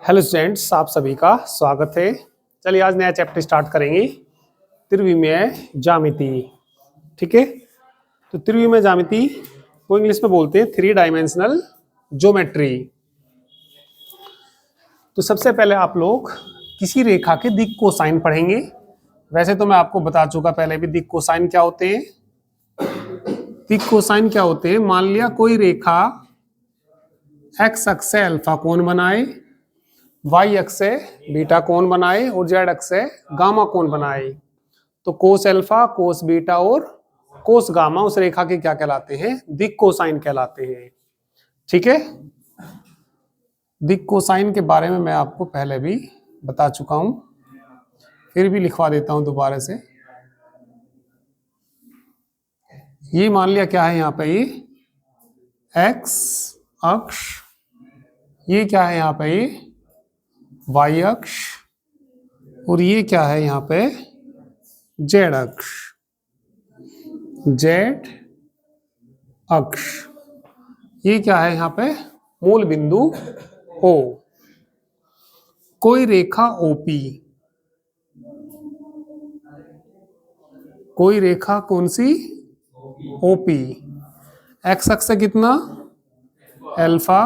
Hello students, आप सभी का स्वागत है। चलिए आज नया चैप्टर स्टार्ट करेंगे, त्रिविमीय ज्यामिति। ठीक है, तो त्रिविमीय ज्यामिति को इंग्लिश में बोलते हैं 3 डायमेंशनल ज्योमेट्री। तो सबसे पहले आप लोग किसी रेखा के दिक् कोसाइन पढ़ेंगे। वैसे तो मैं आपको बता चुका पहले भी दिक् कोसाइन क्या होते हैं। दिक् कोसाइन क्या होते हैं, मान लिया कोई रेखा एक्स अक्ष से अल्फा कोण बनाए, वाई अक्ष से बीटा कोण बनाए और जेड अक्ष से गामा कोण बनाए, तो कोस अल्फा, कोस बीटा और कोस गामा उस रेखा के क्या कहलाते हैं, दिक् कोसाइन कहलाते हैं। ठीक है, दिक् कोसाइन के बारे में मैं आपको पहले भी बता चुका हूं, फिर भी लिखवा देता हूं दोबारा से। ये मान लिया क्या है, यहां पे ये एक्स अक्ष, ये क्या है यहां पे ये वाई अक्ष, और ये क्या है यहां पे जेड अक्ष, जेड अक्ष। ये क्या है यहां पे मूल बिंदु ओ। कोई रेखा ओपी, कोई रेखा कौन सी, ओपी, एक्स अक्ष से कितना अल्फा,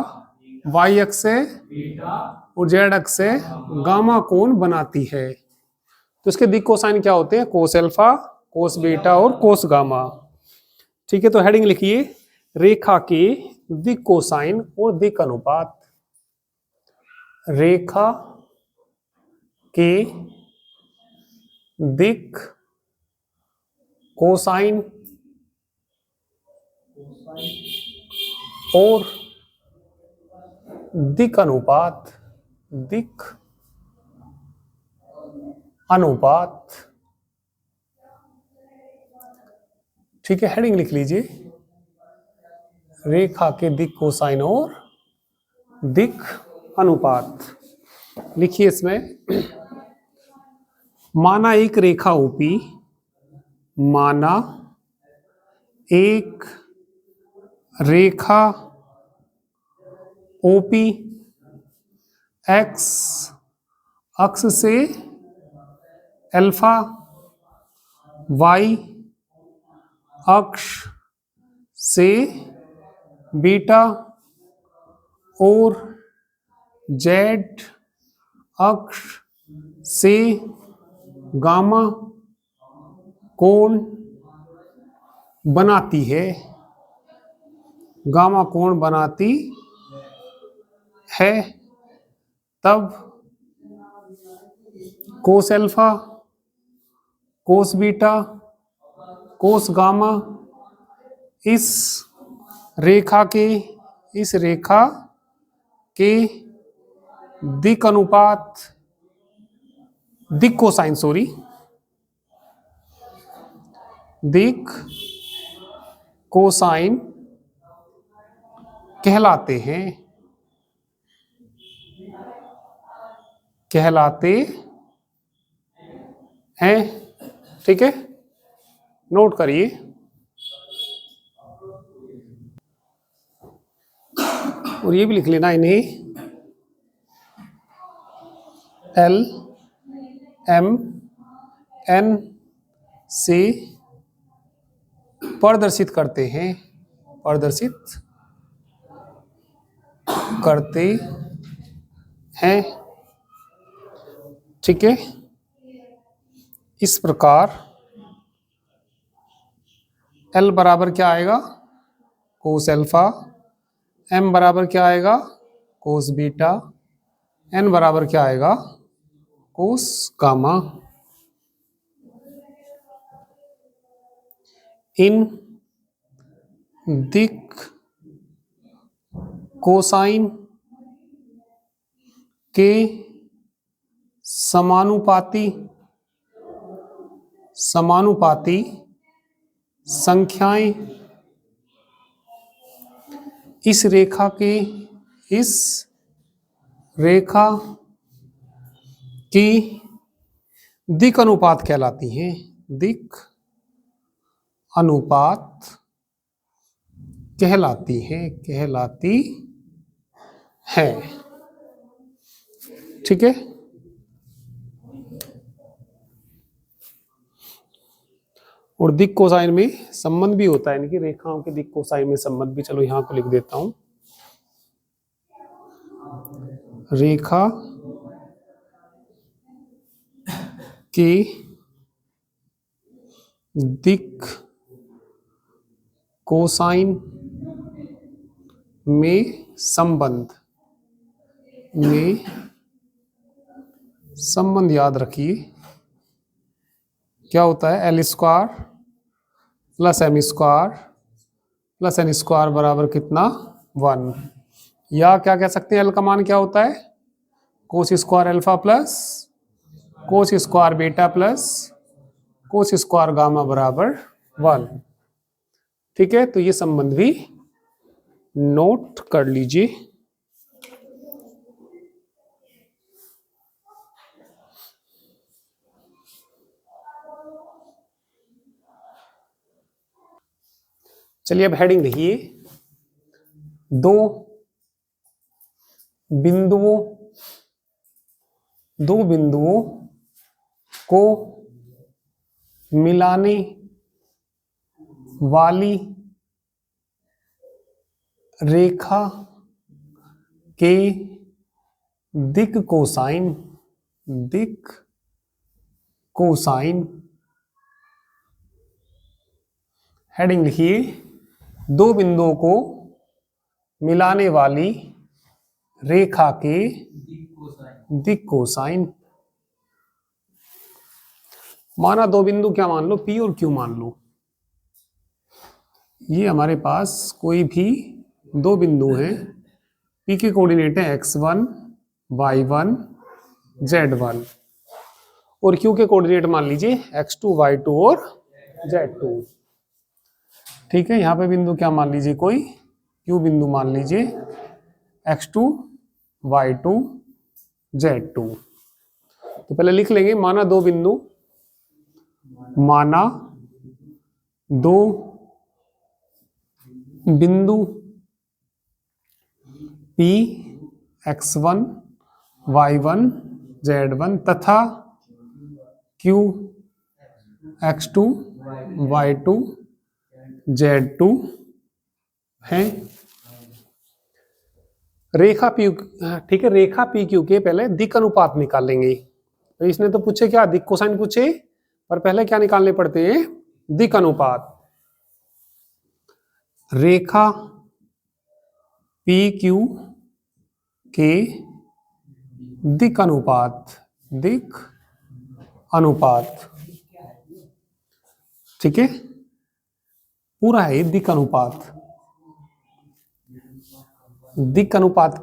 वाई अक्ष से और जेड अक्ष से गामा कोण बनाती है, तो इसके दिक् कोसाइन क्या होते हैं, कोस अल्फा, कोस बीटा और कोस गामा। ठीक है, तो हेडिंग लिखिए रेखा के दिक् कोसाइन और दिक् अनुपात। रेखा के दिक् कोसाइन और दिक् अनुपात, दिक् अनुपात। ठीक है, हेडिंग लिख लीजिए रेखा के दिक् कोसाइन और दिक् अनुपात। लिखिए इसमें, माना एक रेखा ओपी, माना एक रेखा ओपी एक्स अक्ष से अल्फा, वाई अक्ष से बीटा और जेड अक्ष से गामा कोण बनाती है, गामा कोण बनाती है, तब cos alpha, cos beta, cos gamma इस रेखा के दिक् अनुपात, दिक् कोसाइन सॉरी, दिक् कोसाइन कहलाते हैं, कहलाते हैं। ठीक है, नोट करिए। और ये भी लिख लेना इन्हें, एल एम एन से प्रदर्शित करते हैं, प्रदर्शित करते हैं। ठीक है, इस प्रकार L बराबर क्या आएगा, कोस अल्फा, M बराबर क्या आएगा, कोस बीटा, N बराबर क्या आएगा, कोस गामा। इन दिक् कोसाइन के समानुपाती संख्याएं इस रेखा की दिक् अनुपात कहलाती हैं, दिक् अनुपात कहलाती है। ठीक है। और दिक् कोसाइन में संबंध भी होता है, यानी कि रेखाओं के दिक् कोसाइन में संबंध भी। चलो यहां को लिख देता हूं, रेखा के दिक् कोसाइन में संबंध याद रखिए, क्या होता है, L square plus M square plus N square बराबर कितना, 1। या क्या कह सकते हैं, एल का मान क्या होता है, cos square alpha plus cos square beta plus cos square gamma बराबर 1। ठीक है, तो ये संबंध भी नोट कर लीजिए। चलिए अब हेडिंग लिखिए, दो बिंदुओं को मिलाने वाली रेखा के दिक् कोसाइन हेडिंग लिखिए, दो बिंदुओं को मिलाने वाली रेखा के दिक् कोसाइन। माना दो बिंदु क्या मान लो, P और Q मान लो। ये हमारे पास कोई भी दो बिंदु हैं, P के कोऑर्डिनेट है x1 y1 z1 और Q के कोऑर्डिनेट मान लीजिए x2 y2 और z2। ठीक है, यहां पे बिंदु क्या मान लीजिए, कोई Q बिंदु मान लीजिए x2 y2 z2। तो पहले लिख लेंगे, माना दो बिंदु P x1 y1 z1 तथा Q x2 y2 z2 है। रेखा P, ठीक है, रेखा PQ के पहले दिक् अनुपात निकालेंगे। तो इसने तो पूछे क्या, दिक् कोसाइन पूछे, पर पहले क्या निकालने पड़ते हैं, दिक् अनुपात। रेखा PQ के दिक् अनुपात, ठीक है, पूरा है दिक् अनुपात। दिक् अनुपात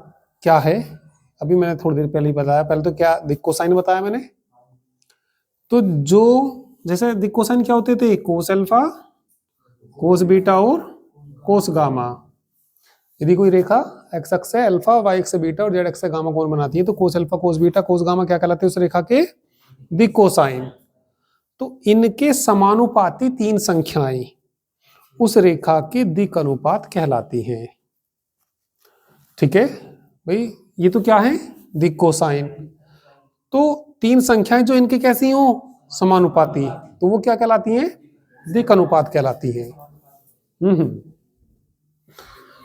क्या है, अभी मैंने थोड़ी देर पहले ही बताया। पहले तो क्या दिक् कोसाइन बताया मैंने, तो जो जैसे दिक् कोसाइन क्या होते थे, कोस अल्फा कोस बीटा और कोस गामा। यदि कोई रेखा एक्स अक्ष से अल्फा, वाई अक्ष से बीटा और जेड अक्ष से गामा कोण बनाती है, तो cos alpha cos beta cos gamma क्या कहलाते हैं, उस रेखा के दिक् कोसाइन। तो इनके समानुपाती तीन संख्याएं उस रेखा के दिक् अनुपात कहलाती हैं। ठीक है भाई, ये तो क्या है, दिक् कोसाइन। तो तीन संख्याएं जो इनके कैसी हो, समानुपाती, तो वो क्या कहलाती हैं, दिक् अनुपात कहलाती हैं।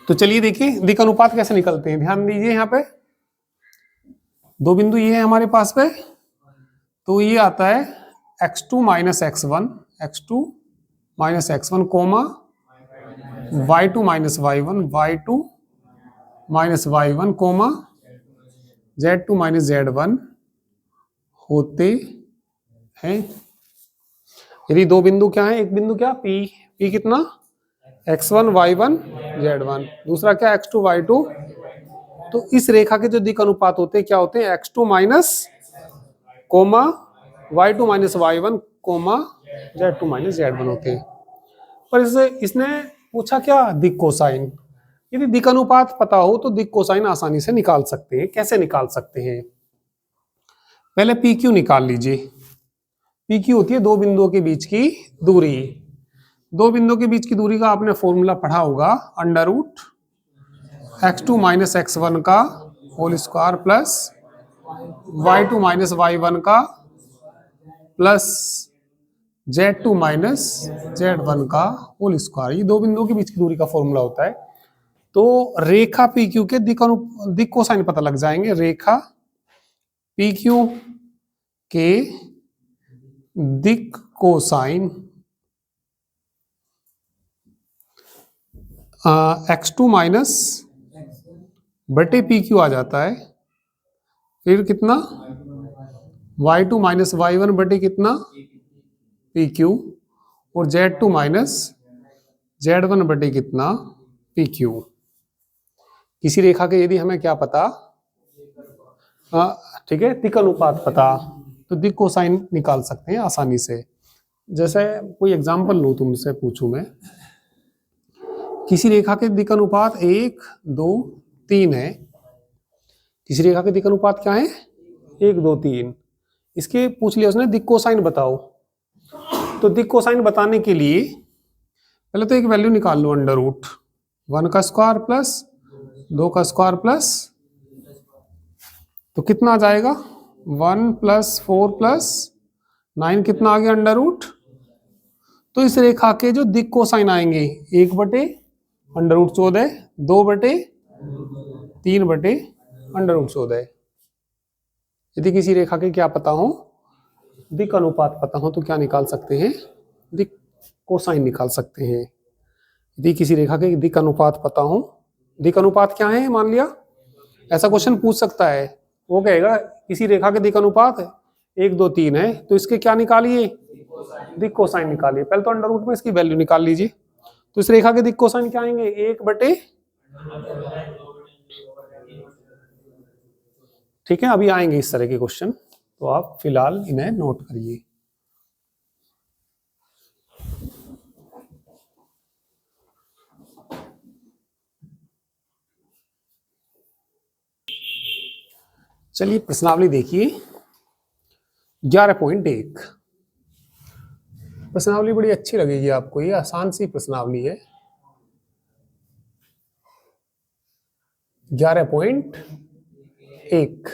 तो चलिए देखिए दिक् अनुपात कैसे निकलते हैं, ध्यान दीजिए। यहाँ पे दो बिंदु ये है हमारे पास पे, तो ये आता है x2 minus x1 comma y2 minus y1 minus y1 comma z2 minus z1 होते हैं। यदि दो बिंदु क्या है, एक बिंदु क्या P कितना x1 y1 z1, दूसरा क्या x2 y2। तो इस रेखा के जो दिक् अनुपात होते हैं क्या होते हैं, x2 minus comma y2 minus y1 comma z2 minus z1 होते हैं। पर इसने पूछा क्या, दिक् कोसाइन। यदि दिक् अनुपात पता हो तो दिक् कोसाइन आसानी से निकाल सकते हैं। कैसे निकाल सकते हैं, पहले PQ निकाल लीजिए। PQ होती है दो बिंदुओं के बीच की दूरी। दो बिंदुओं के बीच की दूरी का आपने फॉर्मूला पढ़ा होगा, under root x2 minus x1 का whole square plus y2 minus y1 का प्लस z2 माइनस z1 का होल स्क्वायर। ये दो बिंदुओं के बीच की दूरी का फॉर्मूला होता है। तो रेखा पी क्यू के दिक कोसाइन पता लग जाएंगे। रेखा पी क्यू के दिक कोसाइन x2 माइनस बटे पी क्यू आ जाता है। फिर कितना y2 माइनस y1 बटे कितना पी क्यू, और z2 माइनस z1 बटे कितना पी क्यू। किसी रेखा के यदि हमें क्या पता, ठीक है, दिक् अनुपात पता, तो दिक् कोसाइन निकाल सकते हैं आसानी से। जैसे कोई एग्जांपल लूं, तुमसे पूछूं मैं, किसी रेखा के दिक् अनुपात 1 2 3 है। किसी रेखा के दिक् अनुपात क्या है? 1 2 3। इसके पूछ लिया उसने दिक् कोसाइन बताओ। तो दिक् कोसाइन बताने के लिए पहले तो एक वैल्यू निकाल लो, अंडर रूट 1 का स्क्वायर प्लस 2 का स्क्वायर प्लस, तो कितना आ जाएगा 1 प्लस 4 प्लस 9, कितना आ गया अंडर रूट। तो इस रेखा के जो दिक् कोसाइन आएंगे 1 बटे अंडर रूट 14, 2 बटे 3 बटे अंडर रूट 14। यदि किसी रेखा के क्या पता हो, दिक् अनुपात पता हो, तो क्या निकाल सकते हैं? दिक् कोसाइन निकाल सकते हैं। यदि किसी रेखा के दिक् अनुपात पता हो, दिक् अनुपात क्या है, मान लिया ऐसा क्वेश्चन पूछ सकता है, वो कहेगा किसी रेखा के दिक् अनुपात 1 2 3 है, तो इसके क्या निकालिए? दिक् कोसाइन निकालिए। पहले तो अंडर रूट में इसकी वैल्यू निकाल लीजिए। तो इस रेखा के दिक् कोसाइन क्या आएंगे? 1 बटे, ठीक है, अभी आएंगे इस तरह के क्वेश्चन, तो आप फिलहाल इन्हें नोट करिए। चलिए प्रश्नावली देखिए 11.1। प्रश्नावली बड़ी अच्छी लगेगी आपको, ये आसान सी प्रश्नावली है। 11.1,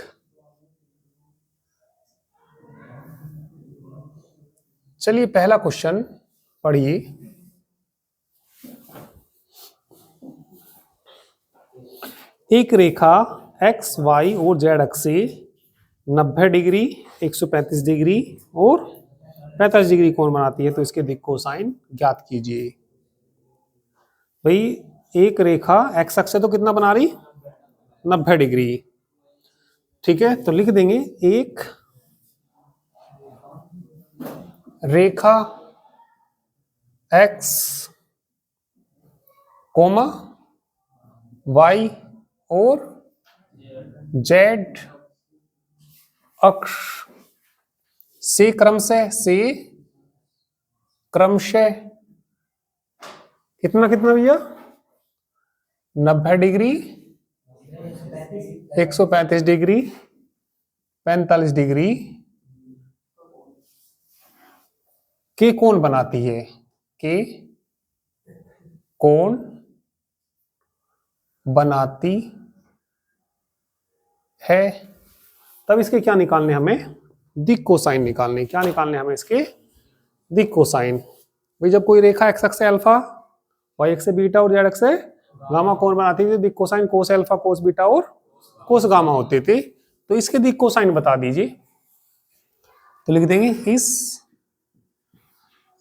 चलिए पहला क्वेश्चन पढ़िए। एक रेखा x, y और z अक्ष से 90 डिग्री, 135 डिग्री और 45 डिग्री कोण बनाती है, तो इसके दिक् कोसाइन ज्ञात कीजिए। भाई एक रेखा x अक्ष से तो कितना बना रही? 90 डिग्री, ठीक है। तो लिख देंगे एक रेखा x, कोमा y और z अक्ष से क्रमशः कितना कितना भैया? 90 डिग्री, 135 डिग्री, 45 डिग्री के कोण बनाती है, के कोण बनाती है। तब इसके क्या निकालने हमें? दिक् कोसाइन निकालने। क्या निकालने हमें? इसके दिक् कोसाइन। भाई जब कोई रेखा x अक्ष से अल्फा, y अक्ष से बीटा और z अक्ष से गामा कोण बनाती थी, दिक् cosine cos alpha cos beta और कोस गामा होते थे। तो इसके दिक् कोसाइन बता दीजिए। तो लिख देंगे इस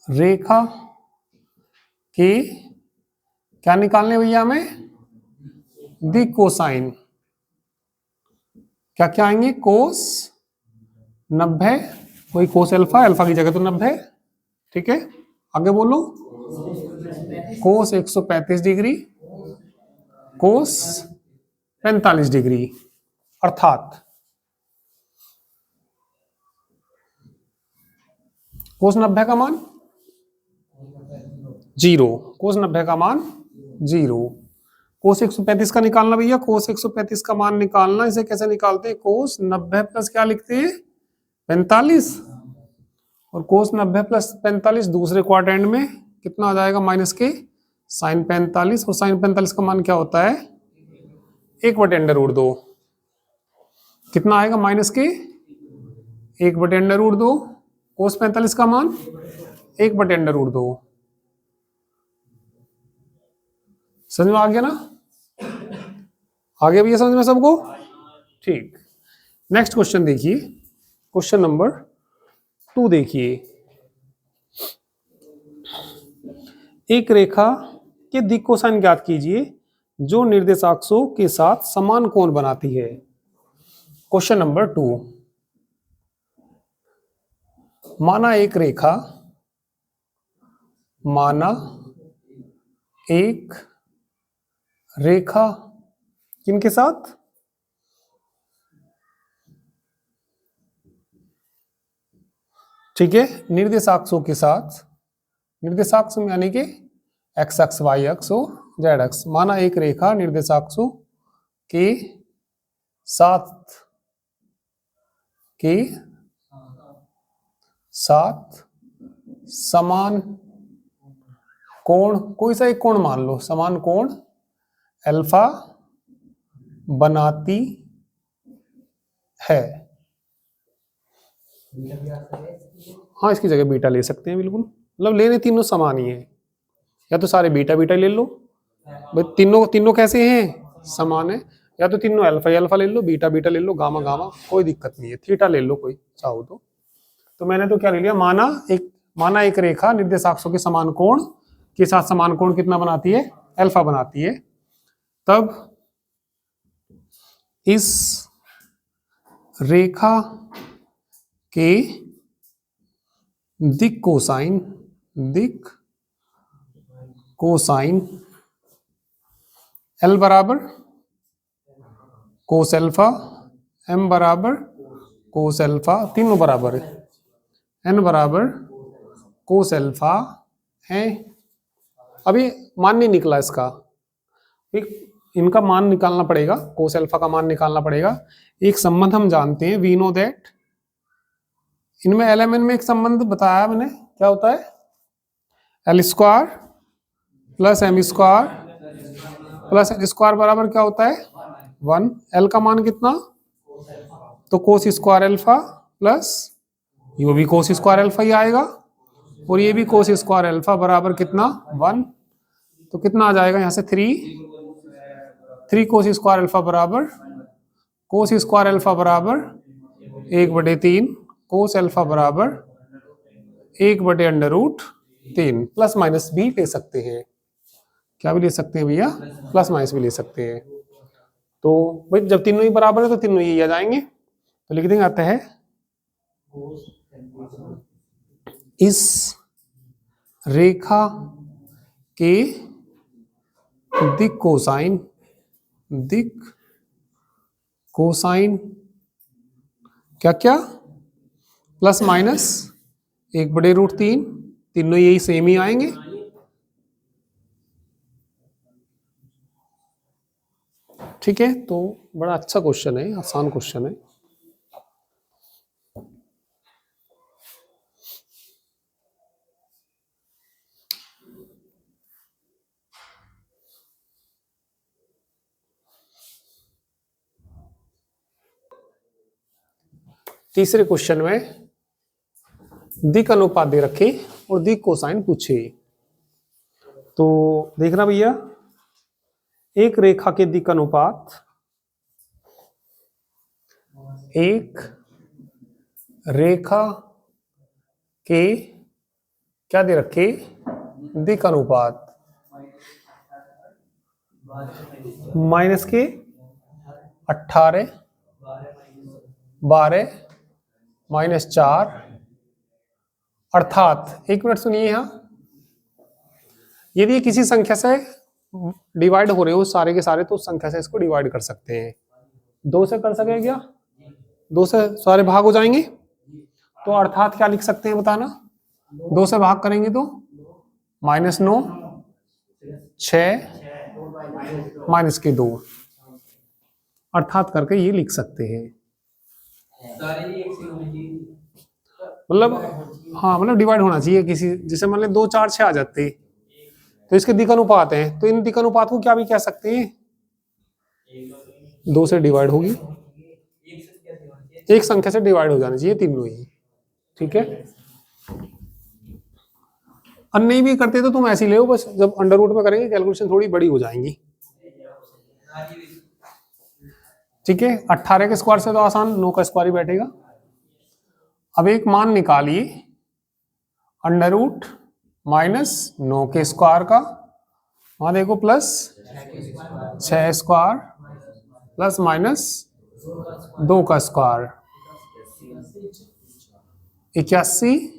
रेखा के क्या निकालने भैया हमें? दिक् कोसाइन। क्या क्या आएंगे? कोस 90, कोई कोस अल्फा, अल्फा की जगह तो 90, ठीक है। आगे बोलो, कोस 135 डिग्री, कोस 45 डिग्री, अर्थात कोस 90 का मान 0, कोस 90 का मान 0। कोस 135 का निकालना भैया, कोस 135 का मान निकालना, इसे कैसे निकालते हैं? कोस 90 प्लस क्या लिखते हैं? 45, और कोस 90 प्लस 45 दूसरे क्वाड्रेंट में कितना आ जाएगा? माइनस के साइन 45, और साइन 45 का मान क्या होता है? 1 बटे अंडर रूट 2। कितना आएगा माइनस के 1/√2। कोस 45 का मान 1/√2। समझ में आ गया ना? आ गया भैया समझ में सबको? ठीक। नेक्स्ट क्वेश्चन देखिए, क्वेश्चन नंबर 2 देखिए। एक रेखा के दिक् कोसाइन ज्ञात कीजिए जो निर्देशाक्षों के साथ समान कोण बनाती है। Question number 2। माना एक रेखा किनके साथ? ठीक है, निर्देशाक्षों के साथ। निर्देशाक्ष यानी कि एक्स अक्ष, वाई अक्ष और जेड अक्ष। माना एक रेखा निर्देशाक्षों के साथ समान कोण, कोई सा एक कोण मान लो, समान कोण अल्फा बनाती है। हाँ, इसकी जगह बीटा ले सकते हैं बिल्कुल, मतलब लेने तीनों समान ही है। या तो सारे बीटा बीटा ले लो भाई, तीनों कैसे हैं? समान है। या तो तीनों अल्फा ले लो, बीटा बीटा ले लो, गामा गामा, कोई दिक्कत नहीं है। थीटा ले लो कोई चाहो तो मैंने तो क्या ले लिया, माना एक रेखा निर्देशाक्षों के समान कोण के साथ समान कोण कितना बनाती है? अल्फा बनाती है। तब इस रेखा के दिक् कोसाइन L बराबर कोस अल्फा, M बराबर कोस अल्फा, तीनों बराबर है, N बराबर कोस अल्फा है। अभी मान नहीं निकला इसका, इनका मान निकालना पड़ेगा, कोस अल्फा का मान निकालना पड़ेगा। एक संबंध हम जानते हैं, वी नो दैट, इनमें LMN में एक संबंध बताया मैंने, क्या होता है? L² plus M² plus N² बराबर क्या होता है? 1। L का मान कितना? तो कोस स्क्वायर अल्फा प्लस ये भी कोस स्क्वायर अल्फा ही आएगा, और ये भी कोस स्क्वायर अल्फा बराबर कितना? 1। तो कितना आ जाएगा यहाँ से? 3 कोस स्क्वायर अल्फा बराबर कोस स्क्वायर अल्फा बराबर 1/3, कोस अल्फा बराबर 1/√3। प्लस माइनस भी ले सकते हैं, क्या भी ले सकते हैं भैया? प्लस माइनस भी ले सकते हैं। तो भाई जब तीनों ही बराबर है तो तीनों ही आ जाएंगे, तो लिख देंगे, आता है इस रेखा के दिक् कोसाइन क्या क्या? प्लस माइनस 1/√3, तीनों यही सेम ही आएंगे। ठीक है, तो बड़ा अच्छा क्वेश्चन है, आसान क्वेश्चन है। तीसरे क्वेश्चन में दिक् अनुपात दे रखे और दिक् कोसाइन पूछे। तो देखना भैया, एक रेखा के दिक् अनुपात, एक रेखा के क्या दे रखे? दिक् अनुपात माइनस के 18, 12, -4, अर्थात, एक मिनट सुनिए यहां, यदि किसी संख्या से डिवाइड हो रहे हो सारे के सारे, तो उस संख्या से इसको डिवाइड कर सकते हैं। 2 से कर सके क्या? 2 से सारे भाग हो जाएंगे, तो अर्थात क्या लिख सकते हैं बताना? 2 से भाग करेंगे तो -9, 6, -2, अर्थात करके ये लिख सकते हैं। मतलब हाँ, मतलब डिवाइड होना चाहिए किसी, जैसे मान लें 2, 4, 6 आ जाते तो इसके दिक् अनुपात हैं, तो इन दिक् अनुपात को क्या भी कह सकते हैं? 2 से डिवाइड होगी, एक संख्या से डिवाइड हो जाना चाहिए तीनों ही, ठीक है। नहीं भी करते तो तुम ऐसे ही ले, बस जब अंडर रूट में करेंगे कैलकुलेशन थोड़ी बड़ी हो जाएंगी, ठीक है। 18 के स्क्वायर से तो आसान, 9 का स्क्वायर ही बैठेगा। अब एक मान निकालिए अंडर रूट -9 के स्क्वायर का, वहां देखो प्लस 6 स्क्वायर प्लस -2 का स्क्वायर, 81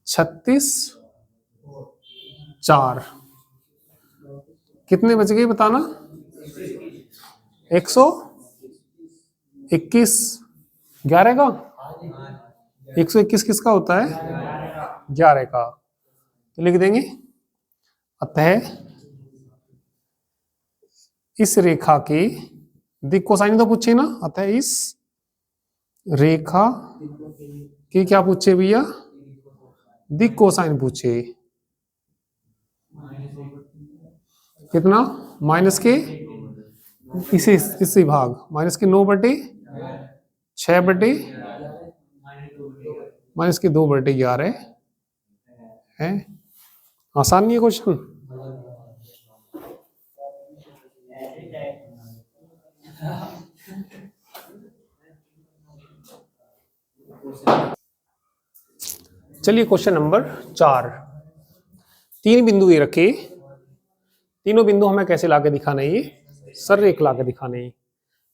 36 4, कितने बच गए बताना? 121, 11 का 121 किसका होता है? 11 का। तो लिख देंगे अतः इस रेखा के दिक् कोसाइन तो पूछे ना, अतः इस रेखा की क्या पूछे भैया? दिक् कोसाइन पूछे। कितना? माइनस के इसी भाग, माइनस के 9/6 माइनस के 2/11 है। आसान नहीं है क्वेश्चन? चलिए क्वेश्चन नंबर 4। 3 बिंदु ये रखे, तीनों बिंदु हमें कैसे लाके दिखाना है? ये सररेख लाके दिखाने हैं।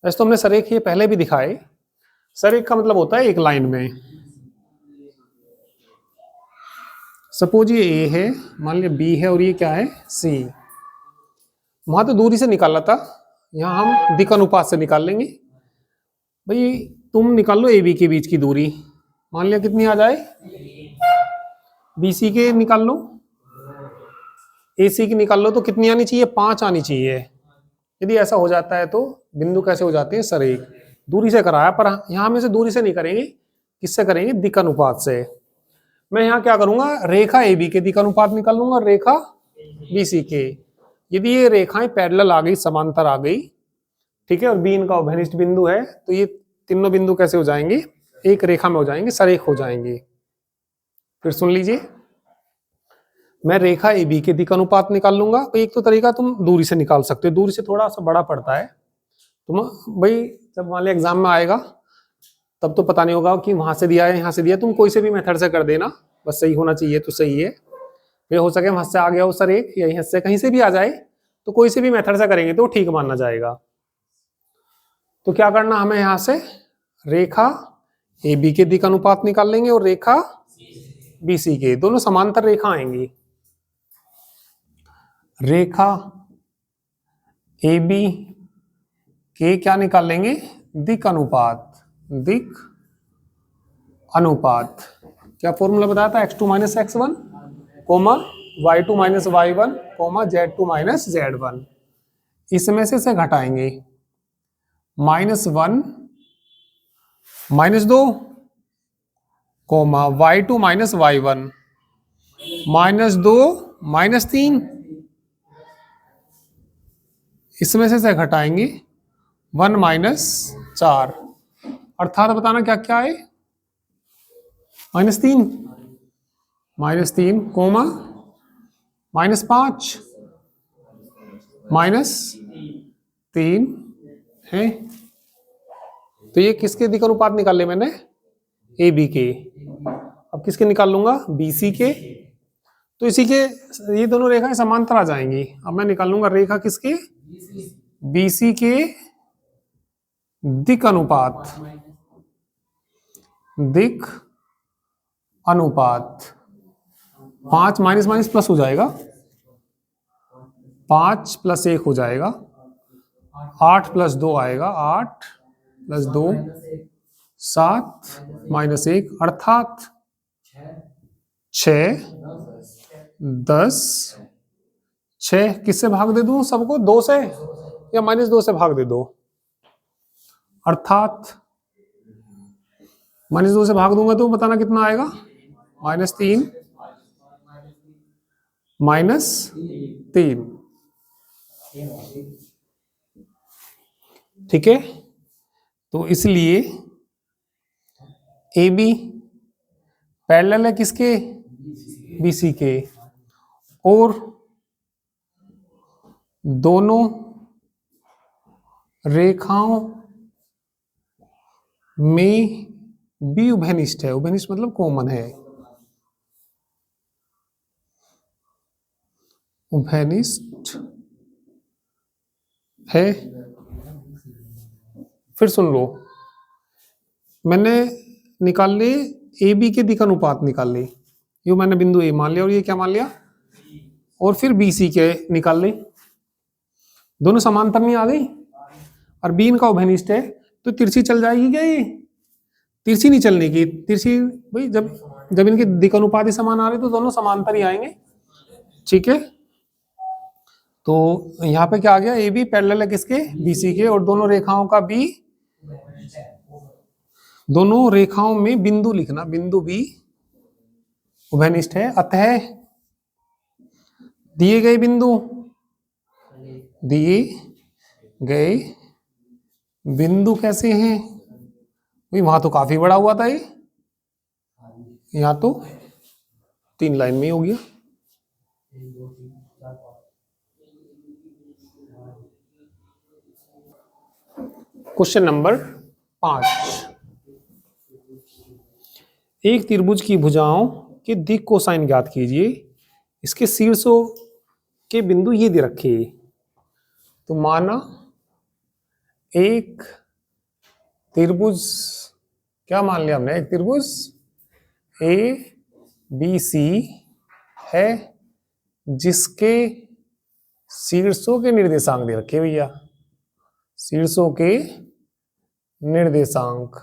वैसे तो हमने सररेख ये पहले भी दिखाए। सररेख का मतलब होता है एक लाइन में, सपोज ये ए है, मान लिया बी है और ये क्या है? सी। वहां तो दूरी से निकाला था, यहां हम दिक् अनुपात से निकाल लेंगे। भाई तुम निकाल लो ए बी के बीच की दूरी, मान लिया कितनी आ जाए? बी सी के निकाल लो, ए सी की निकाल लो, तो कितनी आनी चाहिए? 5 आनी चाहिए। यदि ऐसा हो जाता है तो बिंदु कैसे हो जाते हैं? सररेख। दूरी से कराया, पर यहां में से दूरी से नहीं करेंगे, किससे करेंगे? दिक् अनुपात से। मैं यहाँ क्या करूंगा? रेखा ए बी के दिक् अनुपात निकाल लूंगा, रेखा बी सी के। यदि ये रेखाएं पैरेलल आ गई, समांतर आ गई, ठीक है, और बी इनका अभिनिष्ट बिंदु है, तो ये तीनों बिंदु कैसे हो जाएंगे? एक रेखा में हो जाएंगे, सररेख हो जाएंगे। फिर सुन लीजिए, मैं रेखा ए बी के दिक् अनुपात निकाल लूंगा। तो एक तो तरीका तुम दूरी से निकाल सकते हो, दूरी से थोड़ा सा बड़ा पड़ता है। तुम भाई जब मान लिया एग्जाम में आएगा तब तो पता नहीं होगा कि वहां से दिया है यहाँ से दिया, तुम कोई से भी मेथड से कर देना, बस सही होना चाहिए तो सही है। ये हो सके वहां से आ गया हो सररेख, या यहाँ से कहीं से भी आ जाए, तो कोई से भी मेथड से करेंगे तो ठीक माना जाएगा। तो क्या करना हमें? यहाँ से रेखा ए बी के दिक् अनुपात निकाल लेंगे और रेखा बी सी के, दोनों समांतर रेखा आएंगी। रेखा ए बी के क्या निकाल लेंगे? दिक् अनुपात। दिक् अनुपात क्या फॉर्मूला बताया था? x2 - x1 comma y2 - y1 comma z2 - z1। इसमें से घटाएंगे -1 -2 कोमा y2 - y1 -2 -3। इसमें से घटाएंगे 1 - 4, अर्थात बताना क्या क्या है? -3 -3 कोमा -5 -3 है। तो ये किसके दिक् अनुपात निकाले मैंने? ए बी के। अब किसके निकाल लूंगा? बी सी के। तो इसी के ये दोनों रेखाएं समांतर आ जाएंगी। अब मैं निकाल लूंगा रेखा किसके? बी सी के दिक् अनुपात। दिक् अनुपात 5 माइनस माइनस प्लस हो जाएगा, 5 + 1 हो जाएगा, 8 + 2 आएगा, 8 + 2 7 -1, अर्थात 6 10। 6 किससे भाग दे दूं? सबको 2 से, या -2 से भाग दे दो, अर्थात -2 से भाग दूंगा तो बताना कितना आएगा? -3 -3। ठीक है, तो इसलिए ए बी पैरेलल है किसके, बीसी के, और दोनों रेखाओं में बी उभयनिष्ठ है। उभयनिष्ठ मतलब कॉमन है, उभयनिष्ठ है। फिर सुन लो, मैंने निकाल ली ए बी के दिक् अनुपात निकाल ली, ये मैंने बिंदु ए मान लिया और ये क्या मान लिया, और फिर बी सी के निकाल ली। दोनों समांतर नहीं आ गई, और बी इनका उभयनिष्ठ है तो तिरछी चल जाएगी क्या, ये तिरछी नहीं चलने की। तिरछी भाई जब इनके दिक् अनुपात ही समान आ रहे तो दोनों समांतर ही आएंगे, ठीक है। तो यहाँ पे क्या आ गया, ए बी पैरेलल है किसके, बीसी के, और दोनों रेखाओं का बी, दोनों रेखाओं में बिंदु लिखना, बिंदु बी उभयनिष्ठ है। अतः दिए गए बिंदु, दिए गए बिंदु कैसे हैं, भाई वहां तो काफी बड़ा हुआ था ये, यहां तो 3 लाइन में ही हो गया। क्वेश्चन नंबर 5, एक त्रिभुज की भुजाओं के दिक् कोसाइन ज्ञात कीजिए, इसके शीर्षों के बिंदु ये दे रखे। तो माना एक त्रिभुज, क्या मान लिया हमने, एक त्रिभुज ए बी सी है जिसके शीर्षों के निर्देशांक दे रखे भैया, शीर्षों के निर्देशांक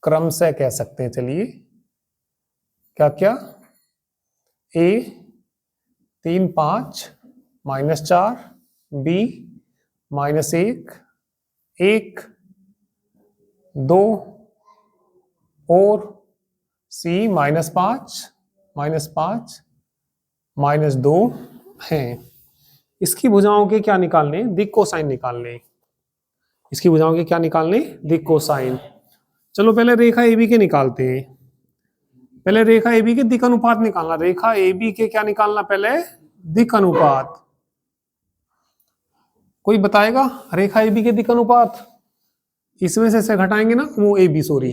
क्रमशः कह सकते हैं, चलिए क्या क्या, ए 3 5 -4, बी -1 1 2 और सी -5 -2 हैं। इसकी भुजाओं के क्या निकालने, दिक् कोसाइन निकालने, इसकी भुजाओं के क्या निकालने, दिक् कोसाइन। चलो पहले रेखा ए बी के निकालते हैं, पहले रेखा ए बी के दिक् अनुपात निकालना, रेखा ए बी के क्या निकालना, पहले दिक् अनुपात। कोई बताएगा रेखा ए बी के दिक् अनुपात, इसमें से घटाएंगे ना, वो ए बी सॉरी,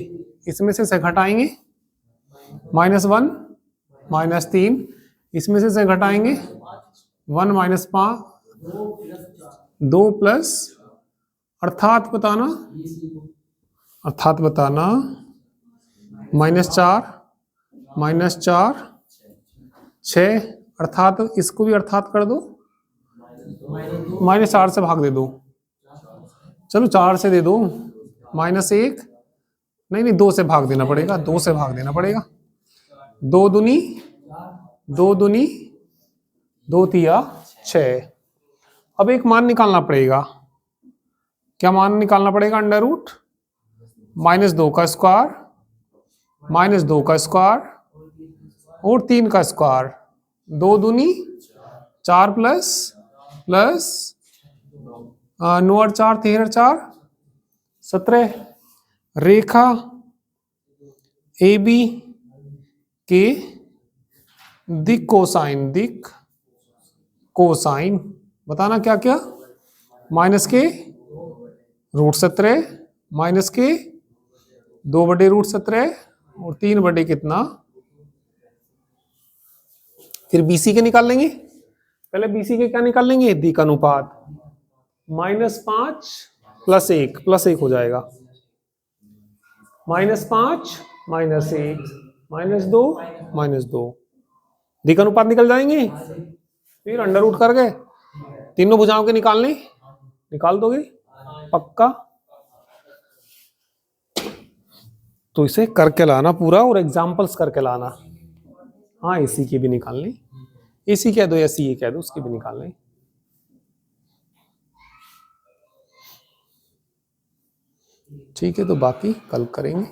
इसमें से घटाएंगे -1 -3, इसमें से घटाएंगे 1 -5 2 प्लस, अर्थात बताना -4 6, अर्थात इसको भी अर्थात कर दो, -4 से भाग दे दो, चलो 4 से दे दो, -1 नहीं 2 से भाग देना पड़ेगा, 2 से भाग देना पड़ेगा, 2 दूनी 2 तिया 6। अब एक मान निकालना पड़ेगा, क्या मान निकालना पड़ेगा, अंडर रूट -2 का स्क्वायर -2 का स्क्वायर और 3 का स्क्वायर, 2 दूनी 4 प्लस 9 और 4 13 4 17। रेखा ए बी के दिक् कोसाइन बताना क्या क्या, माइनस के √17 माइनस के 2/√17 और 3 बटे कितना। फिर बीसी के निकाल लेंगे, पहले बीसी के क्या निकाल लेंगे, दिक् अनुपात, -5 + 1 +1 हो जाएगा, -5 -1 -2 दिक् अनुपात निकल जाएंगे। फिर अंडर रूट कर गए, तीनों भुजाओं के निकालने, निकाल दोगे पक्का। तो इसे करके लाना पूरा और एग्जाम्पल्स करके लाना। हाँ एसी की भी निकालनी, एसी कह दो या सी कह दो, उसकी भी निकालनी। ठीक है, तो बाकी कल करेंगे।